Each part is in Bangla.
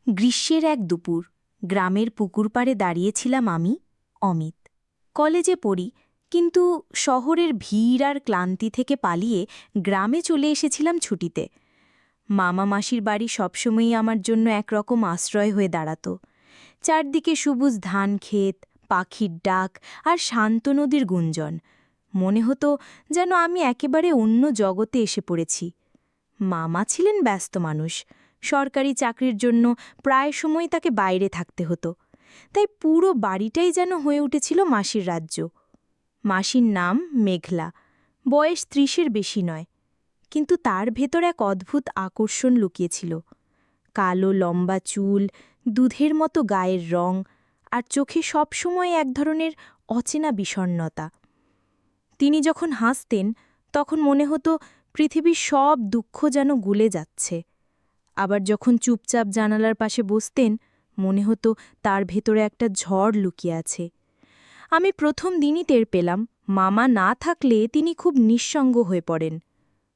গ্রীষ্মের এক দুপুর গ্রামের পুকুর পাড়ে দাঁড়িয়েছিলাম আমি, অমিত। কলেজে পড়ি, কিন্তু শহরের ভিড় আর ক্লান্তি থেকে পালিয়ে গ্রামে চলে এসেছিলাম ছুটিতে। মামা মাসির বাড়ি সবসময়ই আমার জন্য একরকম আশ্রয় হয়ে দাঁড়াত। চারদিকে সবুজ ধান ক্ষেত, পাখির ডাক আর শান্ত নদীর গুঞ্জন। মনে হতো যেন আমি একেবারে অন্য জগতে এসে পড়েছি। মামা ছিলেন ব্যস্ত মানুষ, সরকারি চাকরির জন্য প্রায় সময় তাকে বাইরে থাকতে হতো। তাই পুরো বাড়িটাই যেন হয়ে উঠেছিল মাসির রাজ্য। মাসির নাম মেঘলা, বয়স ৩০-এর বেশি নয়, কিন্তু তার ভেতর এক অদ্ভুত আকর্ষণ লুকিয়েছিল। কালো লম্বা চুল, দুধের মতো গায়ের রং, আর চোখে সবসময় এক ধরনের অচেনা বিষণ্ণতা। তিনি যখন হাসতেন তখন মনে হতো পৃথিবীর সব দুঃখ যেন গুলে যাচ্ছে। আবার যখন চুপচাপ জানালার পাশে বসতেন মনে হতো তার ভেতরে একটা ঝড় লুকিয়ে আছে। আমি প্রথম দিনই টের পেলাম মামা না থাকলে তিনি খুব নিঃসঙ্গ হয়ে পড়েন।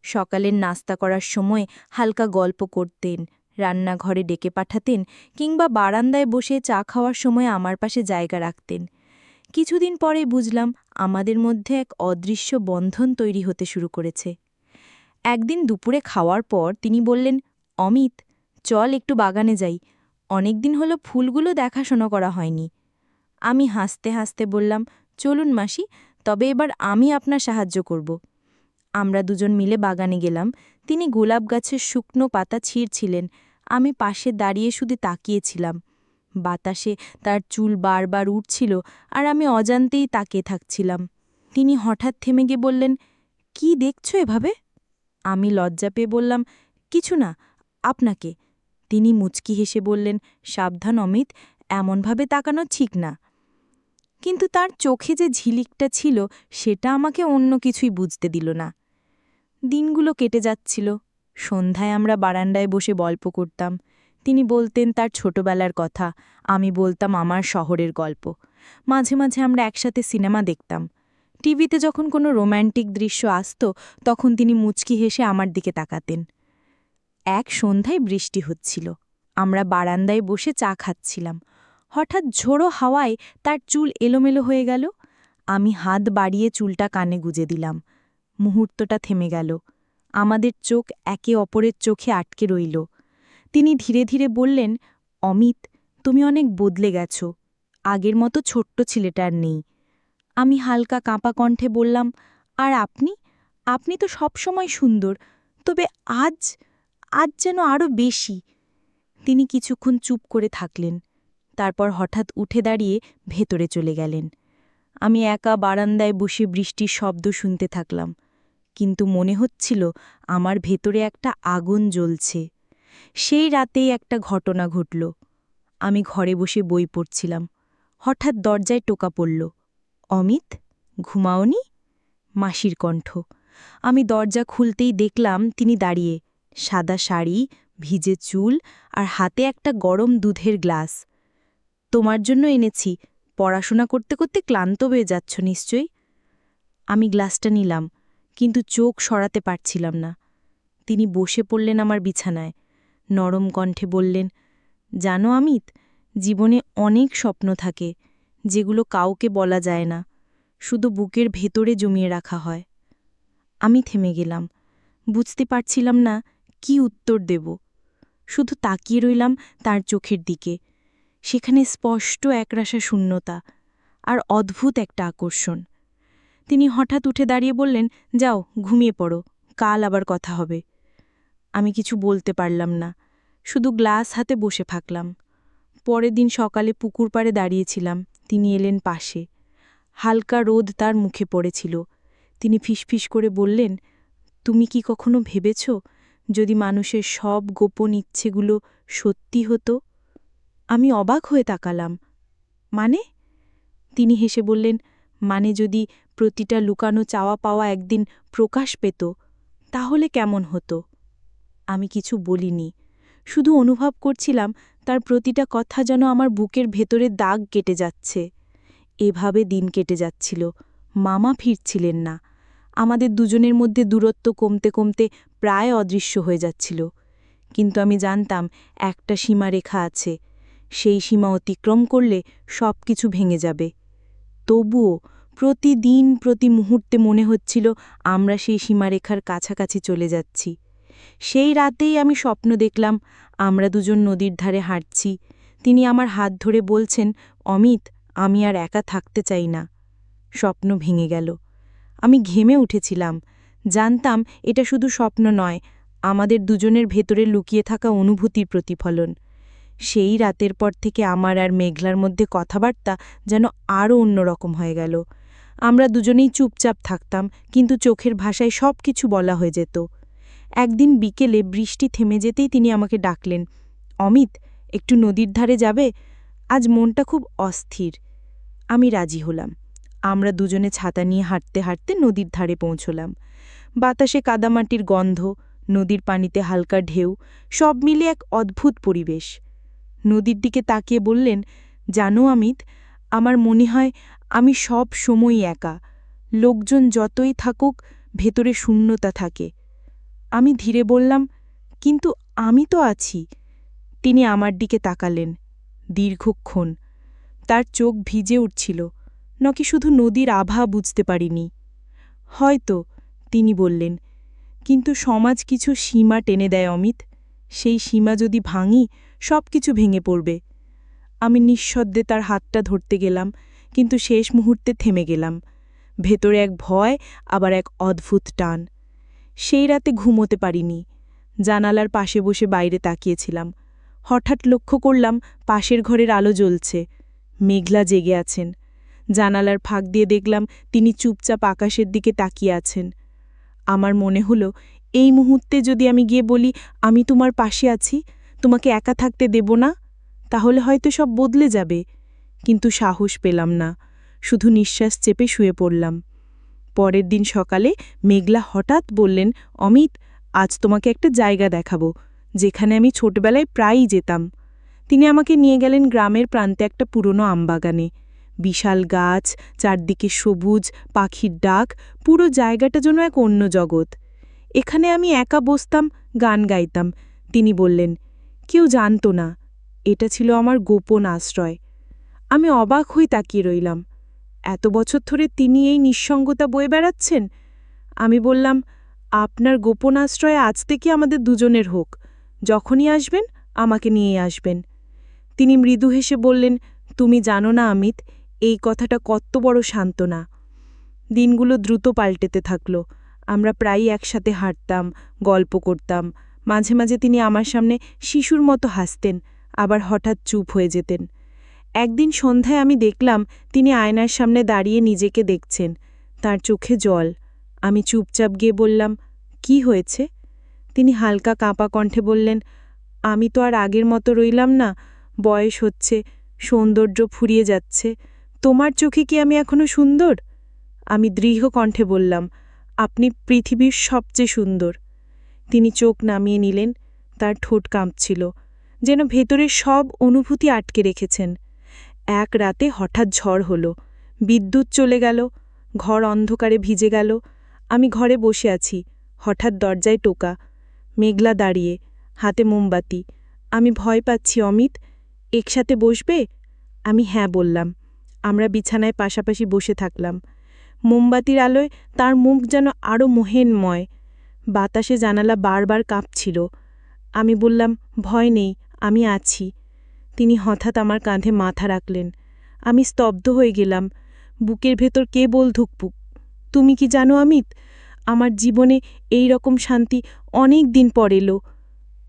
সকালের নাস্তা করার সময় হালকা গল্প করতেন, রান্নাঘরে ডেকে পাঠাতেন, কিংবা বারান্দায় বসে চা খাওয়ার সময় আমার পাশে জায়গা রাখতেন। কিছুদিন পরেই বুঝলাম আমাদের মধ্যে এক অদৃশ্য বন্ধন তৈরি হতে শুরু করেছে। একদিন দুপুরে খাওয়ার পর তিনি বললেন, অমিত, চল একটু বাগানে যাই, অনেকদিন হলো ফুলগুলো দেখাশোনা করা হয়নি। আমি হাসতে হাসতে বললাম, চলুন মাসি, তবে এবার আমি আপনার সাহায্য করব। আমরা দুজন মিলে বাগানে গেলাম। তিনি গোলাপ গাছের শুকনো পাতা ছিঁড়ছিলেন, আমি পাশে দাঁড়িয়ে শুধু তাকিয়েছিলাম। বাতাসে তার চুল বারবার উঠছিল আর আমি অজান্তেই তাকিয়ে থাকছিলাম। তিনি হঠাৎ থেমে গিয়ে বললেন, কি দেখছো এভাবে? আমি লজ্জা পেয়ে বললাম, কিছু না, আপনাকে। তিনি মুচকি হেসে বললেন, সাবধান অমিত, এমনভাবে তাকানো ঠিক না। কিন্তু তার চোখে যে ঝিলিকটা ছিল সেটা আমাকে অন্য কিছুই বুঝতে দিল না। দিনগুলো কেটে যাচ্ছিল। সন্ধ্যায় আমরা বারান্দায় বসে গল্প করতাম। তিনি বলতেন তার ছোটবেলার কথা, আমি বলতাম আমার শহরের গল্প। মাঝে মাঝে আমরা একসাথে সিনেমা দেখতাম। টিভিতে যখন কোনো রোম্যান্টিক দৃশ্য আসত তখন তিনি মুচকি হেসে আমার দিকে তাকাতেন। এক সন্ধ্যায় বৃষ্টি হচ্ছিল। আমরা বারান্দায় বসে চা খাচ্ছিলাম। হঠাৎ ঝোড়ো হাওয়ায় তার চুল এলোমেলো হয়ে গেল। আমি হাত বাড়িয়ে চুলটা কানে গুজে দিলাম। মুহূর্তটা থেমে গেল। আমাদের চোখ একে অপরের চোখে আটকে রইল। তিনি ধীরে ধীরে বললেন, অমিত, তুমি অনেক বদলে গেছ, আগের মতো ছোট্ট ছেলেটা আর নেই। আমি হালকা কাঁপা কণ্ঠে বললাম, আর আপনি? আপনি তো সবসময় সুন্দর, তবে আজ আজ যেন আরও বেশি। তিনি কিছুক্ষণ চুপ করে থাকলেন, তারপর হঠাৎ উঠে দাঁড়িয়ে ভেতরে চলে গেলেন। আমি একা বারান্দায় বসে বৃষ্টির শব্দ শুনতে থাকলাম, কিন্তু মনে হচ্ছিল আমার ভেতরে একটা আগুন জ্বলছে। সেই রাতেই একটা ঘটনা ঘটল। আমি ঘরে বসে বই পড়ছিলাম। হঠাৎ দরজায় টোকা পড়ল। অমিত, ঘুমাওনি? মাসির কণ্ঠ। আমি দরজা খুলতেই দেখলাম তিনি দাঁড়িয়ে, সাদা শাড়ি, ভিজে চুল আর হাতে একটা গরম দুধের গ্লাস। তোমার জন্য এনেছি, পড়াশোনা করতে করতে ক্লান্ত হয়ে যাচ্ছ নিশ্চয়ই। আমি গ্লাসটা নিলাম, কিন্তু চোখ সরাতে পারছিলাম না। তিনি বসে পড়লেন আমার বিছানায়, নরম কণ্ঠে বললেন, জানো অমিত, জীবনে অনেক স্বপ্ন থাকে, যেগুলো কাউকে বলা যায় না, শুধু বুকের ভেতরে জমিয়ে রাখা হয়। আমি থেমে গেলাম, বুঝতে পারছিলাম না কি উত্তর দেব। শুধু তাকিয়ে রইলাম তার চোখের দিকে। সেখানে স্পষ্ট একরাশা শূন্যতা আর অদ্ভুত একটা আকর্ষণ। তিনি হঠাৎ উঠে দাঁড়িয়ে বললেন, যাও ঘুমিয়ে পড়ো, কাল আবার কথা হবে। আমি কিছু বলতে পারলাম না, শুধু গ্লাস হাতে বসে থাকলাম। পরের দিন সকালে পুকুর পাড়ে দাঁড়িয়েছিলাম, তিনি এলেন পাশে। হালকা রোদ তার মুখে পড়েছিল। তিনি ফিসফিস করে বললেন, তুমি কি কখনো ভেবেছ যদি মানুষের সব গোপন ইচ্ছেগুলো সত্যি হতো? আমি অবাক হয়ে তাকালাম। মানে? তিনি হেসে বললেন, মানে যদি প্রতিটা লুকানো চাওয়া পাওয়া একদিন প্রকাশ পেত, তাহলে কেমন হতো? আমি কিছু বলিনি, শুধু অনুভব করছিলাম তার প্রতিটা কথা যেন আমার বুকের ভেতরে দাগ কেটে যাচ্ছে। এভাবে দিন কেটে যাচ্ছিল। মামা ফিরছিলেন না। আমাদের দুজনের মধ্যে দূরত্ব কমতে কমতে প্রায় অদৃশ্য হয়ে যাচ্ছিল। কিন্তু আমি জানতাম একটা সীমারেখা আছে, সেই সীমা অতিক্রম করলে সব কিছু ভেঙে যাবে। তবুও প্রতিদিন প্রতি মুহূর্তে মনে হচ্ছিল আমরা সেই সীমারেখার কাছাকাছি চলে যাচ্ছি। সেই রাতেই আমি স্বপ্ন দেখলাম আমরা দুজন নদীর ধারে হাঁটছি। তিনি আমার হাত ধরে বলছেন, অমিত, আমি আর একা থাকতে চাই না। স্বপ্ন ভেঙে গেল। আমি ঘেমে উঠেছিলাম। জানতাম এটা শুধু স্বপ্ন নয়, আমাদের দুজনের ভেতরে লুকিয়ে থাকা অনুভূতির প্রতিফলন। সেই রাতের পর থেকে আমার আর মেঘলার মধ্যে কথাবার্তা যেন আরও অন্যরকম হয়ে গেল। আমরা দুজনেই চুপচাপ থাকতাম, কিন্তু চোখের ভাষায় সব কিছু বলা হয়ে যেত। একদিন বিকেলে বৃষ্টি থেমে যেতেই তিনি আমাকে ডাকলেন, অমিত, একটু নদীর ধারে যাবে? আজ মনটা খুব অস্থির। আমি রাজি হলাম। আমরা দুজনে ছাতা নিয়ে হাঁটতে হাঁটতে নদীর ধারে পৌঁছলাম। বাতাসে কাদামাটির গন্ধ, নদীর পানিতে হালকা ঢেউ, সব মিলে এক অদ্ভুত পরিবেশ। নদীর দিকে তাকিয়ে বললেন, জানো অমিত, আমার মনে হয় আমি সব সময়ই একা। লোকজন যতই থাকুক, ভেতরে শূন্যতা থাকে। আমি ধীরে বললাম, কিন্তু আমি তো আছি। তিনি আমার দিকে তাকালেন দীর্ঘক্ষণ। তার চোখ ভিজে উঠছিল, নাকি শুধু নদীর আভা বুঝতে পারিনি। হয়তো, তিনি বললেন, কিন্তু সমাজ কিছু সীমা টেনে দেয় অমিত। সেই সীমা যদি ভাঙি, সব কিছু ভেঙে পড়বে। আমি নিঃশব্দে তার হাতটা ধরতে গেলাম, কিন্তু শেষ মুহূর্তে থেমে গেলাম। ভেতরে এক ভয়, আবার এক অদ্ভুত টান। সেই রাতে ঘুমোতে পারিনি। জানালার পাশে বসে বাইরে তাকিয়েছিলাম। হঠাৎ লক্ষ্য করলাম পাশের ঘরের আলো জ্বলছে। মেঘলা জেগে আছেন। জানালার ফাঁক দিয়ে দেখলাম তিনি চুপচাপ আকাশের দিকে তাকিয়ে আছেন। আমার মনে হলো, এই মুহূর্তে যদি আমি গিয়ে বলি, আমি তোমার পাশে আছি, তোমাকে একা থাকতে দেব না, তাহলে হয়তো সব বদলে যাবে। কিন্তু সাহস পেলাম না, শুধু নিঃশ্বাস চেপে শুয়ে পড়লাম। পরের দিন সকালে মেঘলা হঠাৎ বললেন, অমিত, আজ তোমাকে একটা জায়গা দেখাবো, যেখানে আমি ছোটবেলায় প্রায়ই যেতাম। তিনি আমাকে নিয়ে গেলেন গ্রামের প্রান্তে একটা পুরনো আমবাগানে। বিশাল গাছ, চারদিকে সবুজ, পাখির ডাক, পুরো জায়গাটা যেন এক অন্য জগৎ। এখানে আমি একা বসতাম, গান গাইতাম। তিনি বললেন, কেউ জানত না। এটা ছিল আমার গোপন আশ্রয়। আমি অবাক হয়ে তাকিয়ে রইলাম। এত বছর ধরে তিনি এই নিঃসঙ্গতা বয়ে বেড়াচ্ছেন? আমি বললাম, আপনার গোপন আশ্রয় আজ থেকে আমাদের দুজনের হোক। যখনই আসবেন, আমাকে নিয়ে আসবেন। তিনি মৃদু হেসে বললেন, তুমি জানো না অমিত, এই কথাটা কত বড় সান্ত্বনা। দিনগুলো দ্রুত পাল্টেতে থাকল। আমরা প্রায়ই একসাথে হাঁটতাম, গল্প করতাম। মাঝে মাঝে তিনি আমার সামনে শিশুর মতো হাসতেন, আবার হঠাৎ চুপ হয়ে যেতেন। একদিন সন্ধ্যায় আমি দেখলাম তিনি আয়নার সামনে দাঁড়িয়ে নিজেকে দেখছেন। তার চোখে জল। আমি চুপচাপ গিয়ে বললাম, কি হয়েছে? তিনি হালকা কাঁপা কণ্ঠে বললেন, আমি তো আর আগের মতো রইলাম না। বয়স হচ্ছে, সৌন্দর্য ফুরিয়ে যাচ্ছে। তোমার চোখে কি আমি এখনো সুন্দর? আমি দৃঢ় কণ্ঠে বললাম, আপনি পৃথিবীর সবচেয়ে সুন্দর। তিনি চোখ নামিয়ে নিলেন। তার ঠোঁট কাঁপছিল, যেন ভেতরের সব অনুভূতি আটকে রেখেছেন। এক রাতে হঠাৎ ঝড় হলো। বিদ্যুৎ চলে গেল। ঘর অন্ধকারে ভিজে গেল। আমি ঘরে বসে আছি। হঠাৎ দরজায় টোকা। মেঘলা দাঁড়িয়ে, হাতে মোমবাতি। আমি ভয় পাচ্ছি অমিত, একসাথে বসবে? আমি হ্যাঁ বললাম। আমরা বিছানায় পাশাপাশি বসে থাকলাম। মোমবাতির আলোয় তার মুখ যেন আরও মোহেনময়। বাতাসে জানালা বারবার কাঁপছিল। আমি বললাম, ভয় নেই, আমি আছি। তিনি হঠাৎ আমার কাঁধে মাথা রাখলেন। আমি স্তব্ধ হয়ে গেলাম। বুকের ভেতর কেবল ধুকপুক। তুমি কি জানো অমিত, আমার জীবনে এই রকম শান্তি অনেক দিন পর এলো।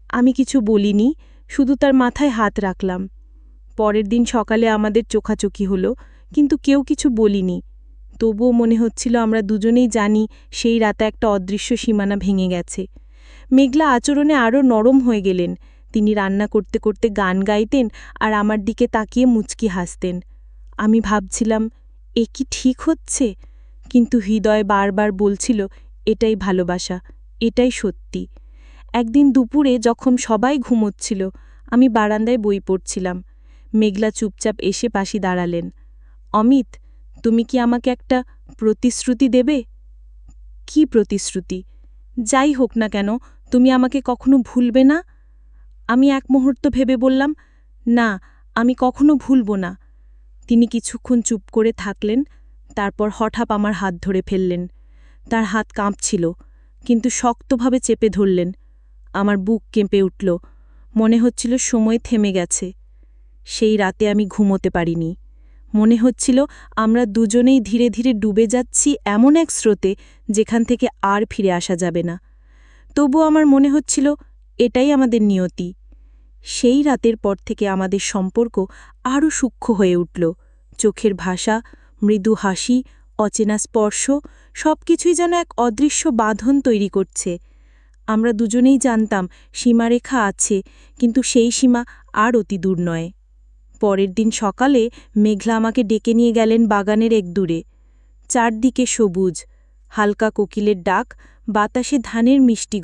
আমি কিছু বলিনি, শুধু তার মাথায় হাত রাখলাম। পরের দিন সকালে আমাদের চোখাচোখি হলো, কিন্তু কেউ কিছু বলিনি। তবুও মনে হচ্ছিল আমরা দুজনেই জানি সেই রাতে একটা অদৃশ্য সীমানা ভেঙে গেছে। মেঘলা আচরণে আরও নরম হয়ে গেলেন। তিনি রান্না করতে করতে গান গাইতেন আর আমার দিকে তাকিয়ে মুচকি হাসতেন। আমি ভাবছিলাম, এ কি ঠিক হচ্ছে? কিন্তু হৃদয় বারবার বলছিল, এটাই ভালোবাসা, এটাই সত্যি। একদিন দুপুরে যখন সবাই ঘুমোচ্ছিল, আমি বারান্দায় বই পড়ছিলাম। মেঘলা চুপচাপ এসে পাশে দাঁড়ালেন। অমিত, তুমি কি আমাকে একটা প্রতিশ্রুতি দেবে? কি প্রতিশ্রুতি? যাই হোক না কেন, তুমি আমাকে কখনো ভুলবে না? আমি এক মুহূর্ত ভেবে বললাম, না, আমি কখনো ভুলব না। তিনি কিছুক্ষণ চুপ করে থাকলেন, তারপর হঠাৎ আমার হাত ধরে ফেললেন। তার হাত কাঁপছিল, কিন্তু শক্তভাবে চেপে ধরলেন। আমার বুক কেঁপে উঠল, মনে হচ্ছিল সময় থেমে গেছে। সেই রাতে আমি ঘুমোতে পারিনি। মনে হচ্ছিল আমরা দুজনেই ধীরে ধীরে ডুবে যাচ্ছি এমন এক স্রোতে যেখান থেকে আর ফিরে আসা যাবে না। তবু আমার মনে হচ্ছিল এটাই আমাদের নিয়তি। সেই রাতের পর থেকে আমাদের সম্পর্ক আরও সূক্ষ্ম হয়ে উঠল। চোখের ভাষা, মৃদু হাসি, অচেনা স্পর্শ, সবকিছুই যেন এক অদৃশ্য বাঁধন তৈরি করছে। আমরা দুজনেই জানতাম সীমারেখা আছে, কিন্তু সেই সীমা আর অতি দূর নয়। পরের দিন সকালে মেঘলা আমাকে ডেকে নিয়ে গেলেন বাগানের এক দূরে। চারদিকে সবুজ, হালকা কোকিলের ডাক, বাতাসে ধানের মিষ্টি গন্ধ।